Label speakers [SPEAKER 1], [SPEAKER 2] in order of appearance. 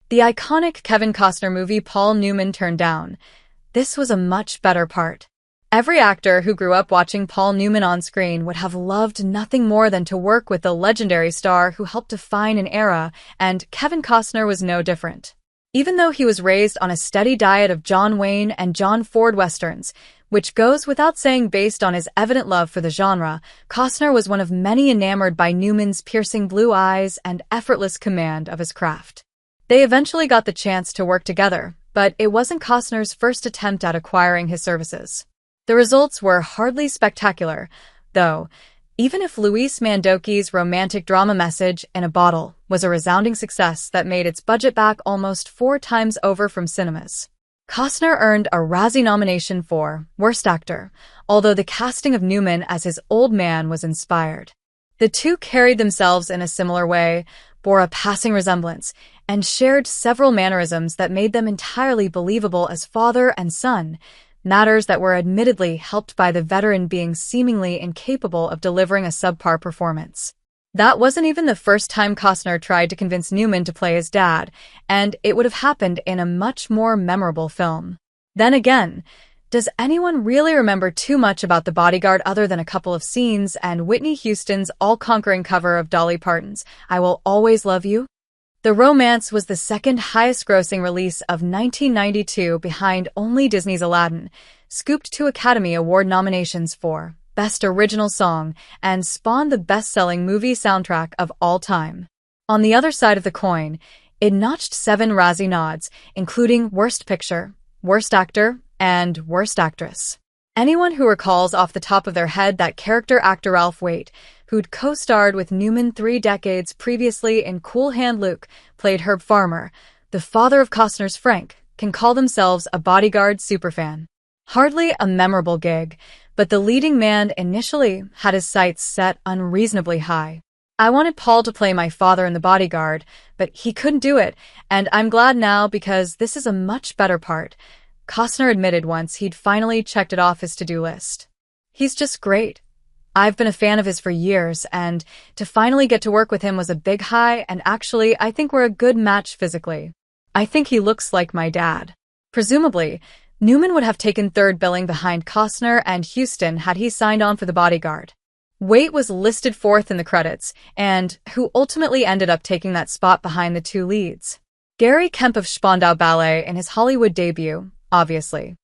[SPEAKER 1] The iconic Kevin Costner movie Paul Newman turned down. This was a much better part. Every actor who grew up watching Paul Newman on screen would have loved nothing more than to work with the legendary star who helped define an era, and Kevin Costner was no different. Even though he was raised on a steady diet of John Wayne and John Ford westerns, which goes without saying based on his evident love for the genre, Costner was one of many enamored by Newman's piercing blue eyes and effortless command of his craft. They eventually got the chance to work together, but it wasn't Costner's first attempt at acquiring his services. The results were hardly spectacular, though. Even if Luis Mandoki's romantic drama Message in a Bottle was a resounding success that made its budget back almost 4 times over from cinemas. Costner earned a Razzie nomination for Worst Actor, although the casting of Newman as his old man was inspired. The two carried themselves in a similar way, bore a passing resemblance, and shared several mannerisms that made them entirely believable as father and son, matters that were admittedly helped by the veteran being seemingly incapable of delivering a subpar performance. That wasn't even the first time Costner tried to convince Newman to play his dad, and it would have happened in a much more memorable film. Then again, does anyone really remember too much about The Bodyguard other than a couple of scenes and Whitney Houston's all-conquering cover of Dolly Parton's I Will Always Love You? The romance was the second highest-grossing release of 1992 behind only Disney's Aladdin, scooped 2 Academy Award nominations for Best Original Song, and spawned the best-selling movie soundtrack of all time. On the other side of the coin, it notched 7 Razzie nods, including Worst Picture, Worst Actor, and Worst Actress. Anyone who recalls off the top of their head that character actor Ralph Waite, who'd co-starred with Newman 3 decades previously in Cool Hand Luke, played Herb Farmer, the father of Costner's Frank, can call themselves a Bodyguard superfan. Hardly a memorable gig, but the leading man initially had his sights set unreasonably high. I wanted Paul to play my father in The Bodyguard, but he couldn't do it, and I'm glad now because this is a much better part. Costner admitted once he'd finally checked it off his to-do list. He's just great. I've been a fan of his for years, and to finally get to work with him was a big high, and actually, I think we're a good match physically. I think he looks like my dad. Presumably, Newman would have taken 3rd billing behind Costner and Houston had he signed on for The Bodyguard. Waite was listed 4th in the credits, and who ultimately ended up taking that spot behind the 2 leads. Gary Kemp of Spandau Ballet in his Hollywood debut, obviously.